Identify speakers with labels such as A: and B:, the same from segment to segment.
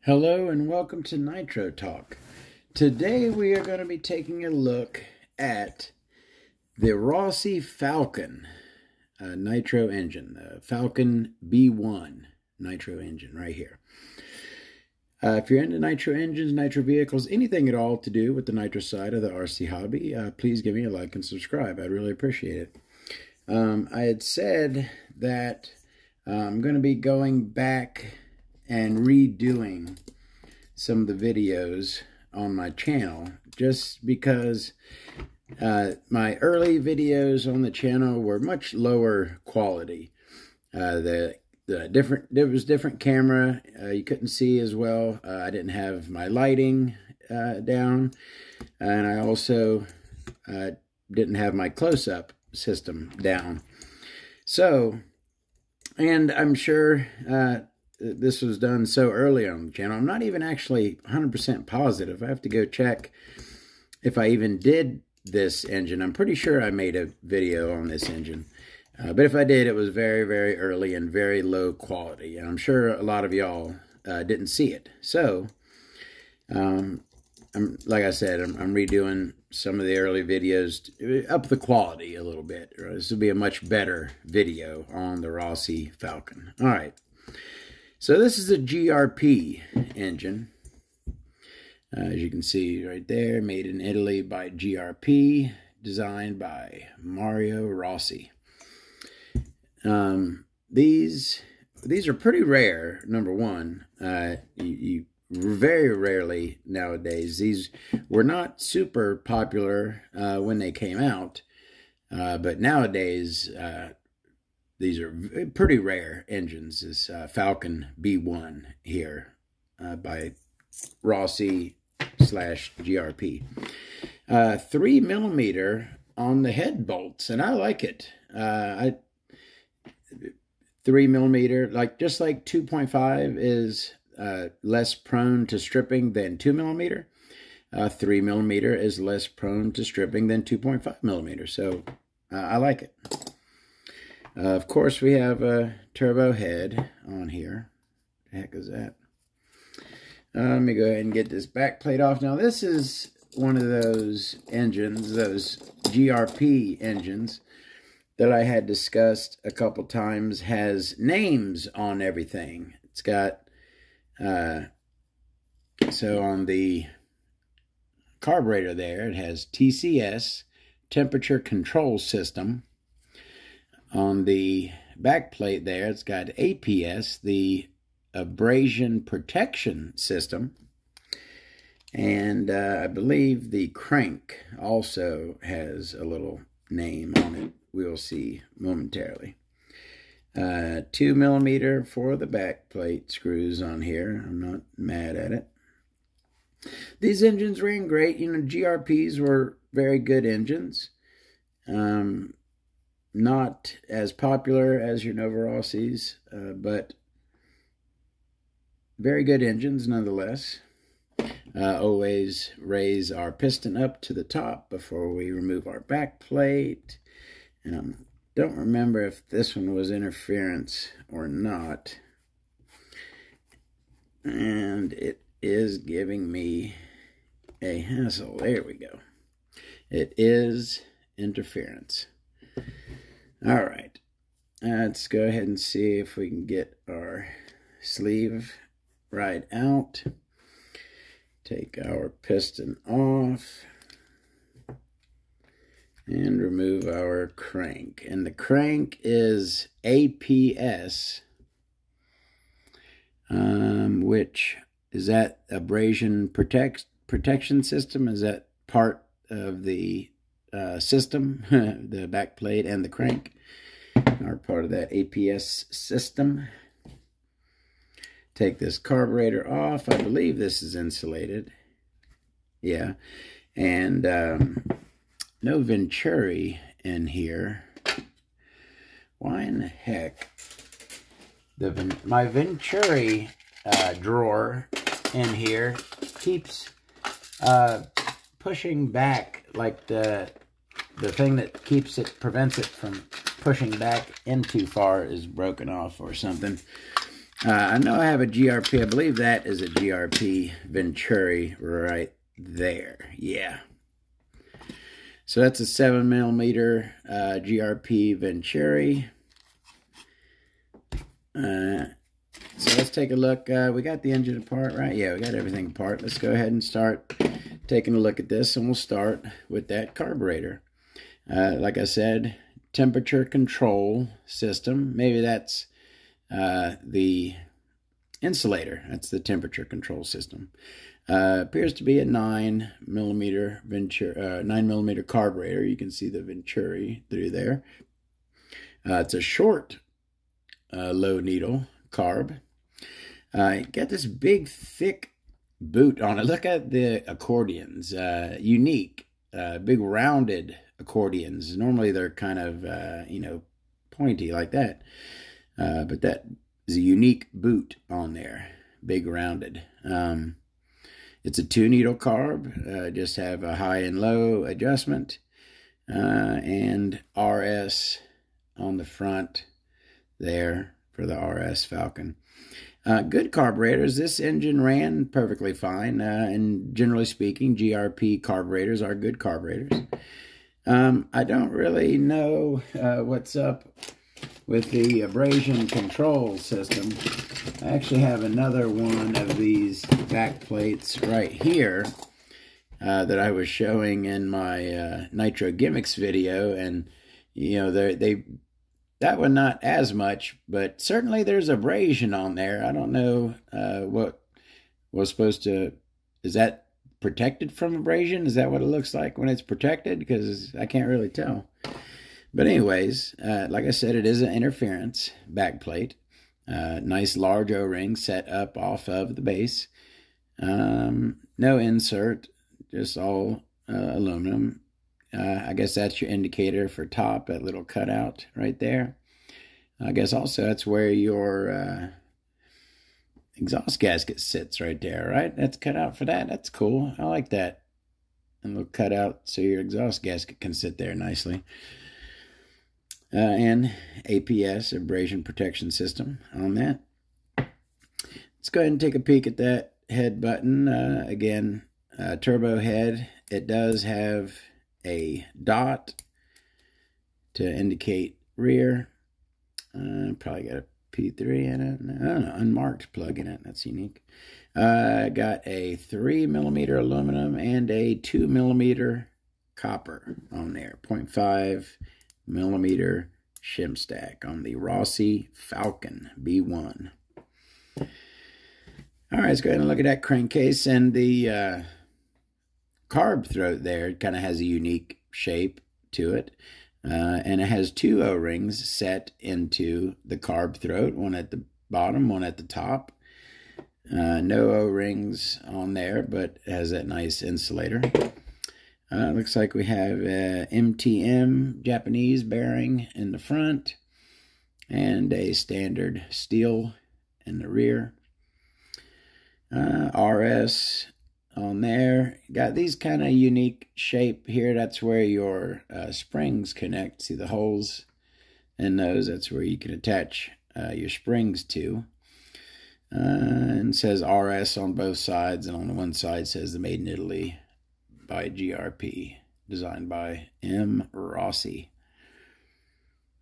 A: Hello and welcome to Nitro Talk. Today we are going to be taking a look at the Rossi Falcon Nitro engine, the Falcon B1 Nitro engine right here. If you're into nitro engines, nitro vehicles, anything at all to do with the nitro side of the RC hobby, please give me a like and subscribe. I'd really appreciate it. I had said that I'm going to be going back and redoing some of the videos on my channel, just because my early videos on the channel were much lower quality. There was different camera, you couldn't see as well. I didn't have my lighting down, and I also didn't have my close-up system down. So, and I'm sure this was done so early on the channel. I'm not even actually 100% positive. I have to go check if I even did this engine. I'm pretty sure I made a video on this engine. But if I did, it was very, very early and very low quality. And I'm sure a lot of y'all didn't see it. So, like I said, I'm redoing some of the early videos to up the quality a little bit. This will be a much better video on the Rossi Falcon. All right. So this is a GRP engine. As you can see right there, made in Italy by GRP, designed by Mario Rossi. These are pretty rare, number one. You very rarely nowadays. These were not super popular when they came out, but nowadays these are pretty rare engines. This Falcon B1 here by Rossi /GRP. 3mm on the head bolts, and I like it. 3mm, just like 2.5 is less prone to stripping than 2mm. 3mm is less prone to stripping than 2.5mm. So I like it. Of course, we have a turbo head on here. What the heck is that? Let me go ahead and get this back plate off. Now, this is one of those engines, those GRP engines that I had discussed a couple times, has names on everything. It's got, so on the carburetor there, it has TCS, Temperature Control System. On the back plate there, it's got APS, the Abrasion Protection System. And I believe the crank also has a little name on it. We'll see momentarily. 2mm for the back plate screws on here. I'm not mad at it. These engines ran great. You know, GRPs were very good engines. Not as popular as your Nova Rossis, but very good engines nonetheless. Always raise our piston up to the top before we remove our back plate. And I don't remember if this one was interference or not. And it is giving me a hassle. There we go. It is interference. All right, let's go ahead and see if we can get our sleeve right out. Take our piston off and remove our crank. And the crank is APS, which is that Abrasion Protection System? Is that part of the system? The back plate and the crank are part of that APS system. Take this carburetor off. I believe this is insulated. Yeah. And no Venturi in here. Why in the heck? My Venturi drawer in here keeps pushing back, like the thing that prevents it from pushing back in too far is broken off or something. I know I have a GRP. I believe that is a GRP Venturi right there. Yeah. So that's a 7mm GRP Venturi. So let's take a look. We got the engine apart, right? Yeah, we got everything apart. Let's go ahead and start taking a look at this, and we'll start with that carburetor. Like I said, temperature control system. Maybe that's the insulator. That's the temperature control system. Appears to be a 9mm carburetor. You can see the Venturi through there. It's a short low needle carb. Got this big thick boot on it. Look at the accordions. Unique, big rounded accordions. Normally they're kind of pointy like that, but that is a unique boot on there, big rounded. It's a 2-needle carb. Just have a high and low adjustment, and RS on the front there for the RS Falcon. Good carburetors. This engine ran perfectly fine, and generally speaking, GRP carburetors are good carburetors. I don't really know what's up with the abrasion control system. I actually have another one of these back plates right here that I was showing in my Nitro Gimmicks video, and that one not as much, but certainly there's abrasion on there. I don't know what was supposed to... Is that protected from abrasion? Is that what it looks like when it's protected? Because I can't really tell. But anyways, like I said, it is an interference backplate. Nice large O-ring set up off of the base. No insert, just all aluminum. I guess that's your indicator for top, that little cutout right there. I guess also that's where your exhaust gasket sits right there, right? That's cut out for that. That's cool. I like that. And a little cutout so your exhaust gasket can sit there nicely. And APS, abrasion protection system on that. Let's go ahead and take a peek at that head button. Again, turbo head. It does have a dot to indicate rear. Probably got a P3 in it. No, unmarked plug in it. That's unique. Got a 3mm aluminum and a 2mm copper on there. 0.5mm shim stack on the Rossi Falcon B1. All right, let's go ahead and look at that crankcase, and the carb throat there. It kind of has a unique shape to it, and it has 2 O-rings set into the carb throat, one at the bottom, one at the top. No O-rings on there, but it has that nice insulator. Looks like we have MTM Japanese bearing in the front and a standard steel in the rear. RS on there. Got these kind of unique shape here. That's where your springs connect. See the holes in those? That's where you can attach your springs to. And it says RS on both sides, and on the one side says the Made in Italy by GRP, designed by M. Rossi.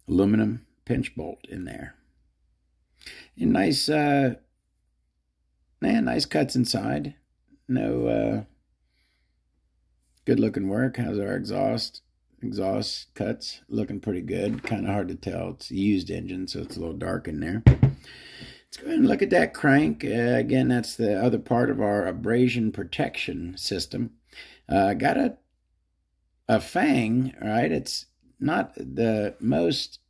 A: Aluminum pinch bolt in there. And nice, nice cuts inside. No good looking work. How's our exhaust? Exhaust cuts looking pretty good. Kind of hard to tell. It's a used engine, so it's a little dark in there. Let's go ahead and look at that crank. Again, that's the other part of our abrasion protection system. Got a fang, right? It's not the most,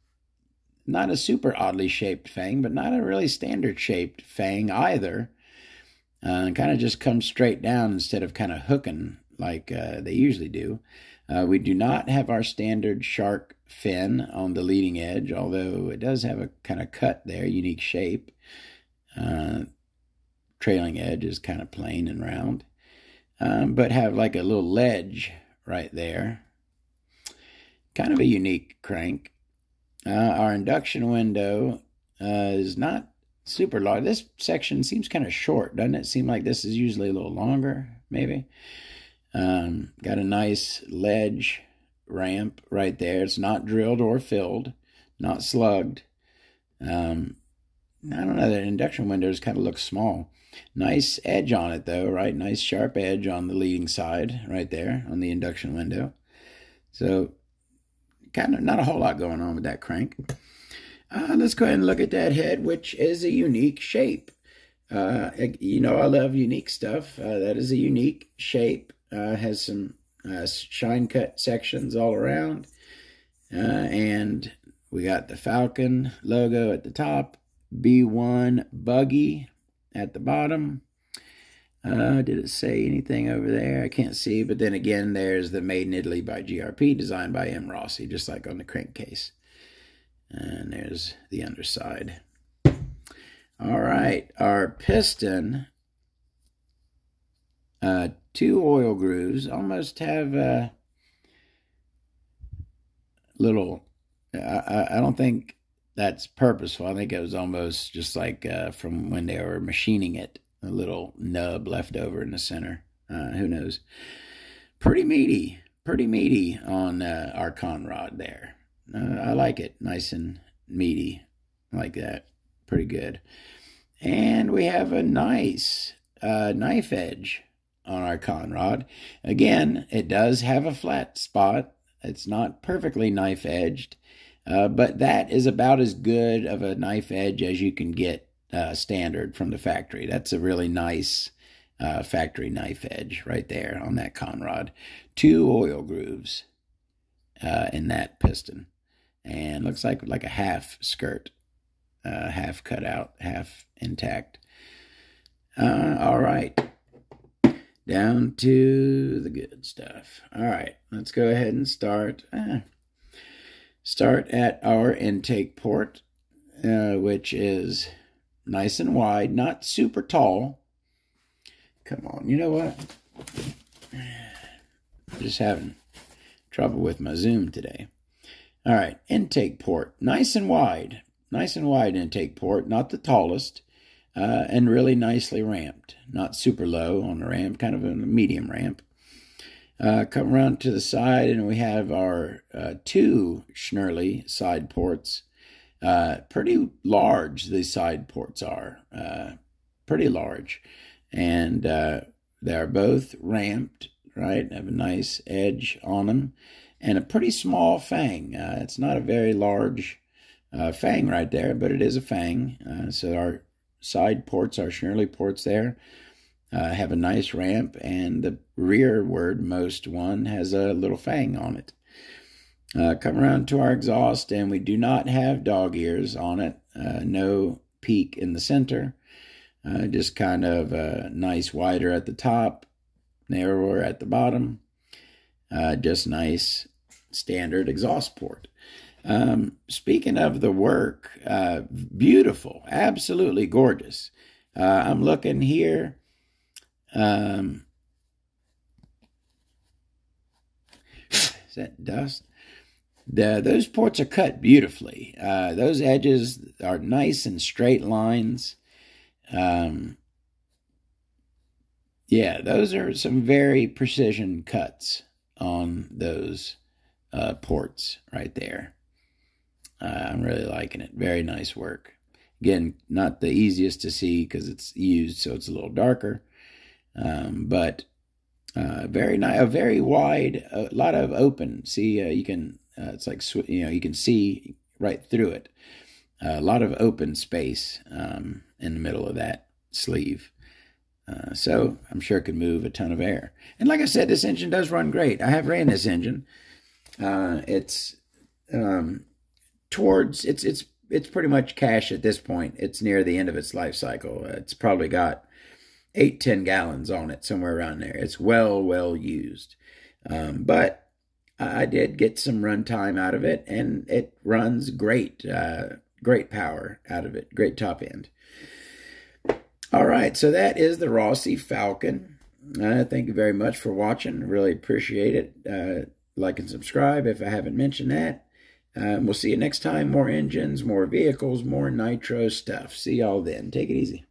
A: not a super oddly shaped fang, but not a really standard shaped fang either. Kind of just comes straight down instead of kind of hooking like they usually do. We do not have our standard shark fin on the leading edge, although it does have a kind of cut there, unique shape. Trailing edge is kind of plain and round, but have like a little ledge right there. Kind of a unique crank. Our induction window is not super large. This section seems kind of short, doesn't it? Seem like this is usually a little longer, maybe. Got a nice ledge ramp right there. It's not drilled or filled, not slugged. I don't know, the induction windows kind of look small. Nice edge on it though, right? Nice sharp edge on the leading side right there on the induction window. So kind of not a whole lot going on with that crank. Let's go ahead and look at that head, which is a unique shape. You know, I love unique stuff. That is a unique shape. Has some shine cut sections all around. And we got the Falcon logo at the top, B1 buggy at the bottom. Did it say anything over there? I can't see, but then again, there's the Made in Italy by GRP, designed by M. Rossi, just like on the crankcase. And there's the underside. All right, our piston, 2 oil grooves, almost have a little, I don't think that's purposeful. I think it was almost just like from when they were machining it, a little nub left over in the center. Who knows? Pretty meaty on our con rod there. I like it, nice and meaty like that. Pretty good. And we have a nice knife edge on our con rod. Again, it does have a flat spot. It's not perfectly knife edged, but that is about as good of a knife edge as you can get standard from the factory. That's a really nice factory knife edge right there on that con rod. 2 oil grooves in that piston. And looks like a half skirt, half cut out, half intact. All right, down to the good stuff. All right, let's go ahead and start. Start at our intake port, which is nice and wide, not super tall. Come on, you know what? I'm just having trouble with my zoom today. All right, intake port, nice and wide intake port, not the tallest, and really nicely ramped, not super low on the ramp, kind of a medium ramp. Come around to the side, and we have our 2 Schnurly side ports. Pretty large, these side ports are, pretty large, and they're both ramped, right? Have a nice edge on them. And a pretty small fang. It's not a very large fang right there, but it is a fang. So our side ports, our Schnurly ports there, have a nice ramp, and the rearward most one has a little fang on it. Come around to our exhaust, and we do not have dog ears on it. No peak in the center. Just kind of nice wider at the top, narrower at the bottom. Just nice standard exhaust port. Speaking of the work, beautiful, absolutely gorgeous. I'm looking here. Is that dust? Those ports are cut beautifully. Those edges are nice and straight lines. Yeah, those are some very precision cuts on those ports right there. I'm really liking it. Very nice work. Again, not the easiest to see because it's used, so it's a little darker. But very nice, a very wide, a lot of open. See, you can, it's like, you can see right through it. A lot of open space in the middle of that sleeve. So I'm sure it could move a ton of air. And like I said, this engine does run great. I have ran this engine. It's pretty much cash at this point. It's near the end of its life cycle. It's probably got 8-10 gallons on it, somewhere around there. It's well used. But I did get some run time out of it, and it runs great. Great power out of it. Great top end. All right, so that is the Rossi Falcon. Thank you very much for watching. Really appreciate it. Like and subscribe if I haven't mentioned that. We'll see you next time. More engines, more vehicles, more nitro stuff. See y'all then. Take it easy.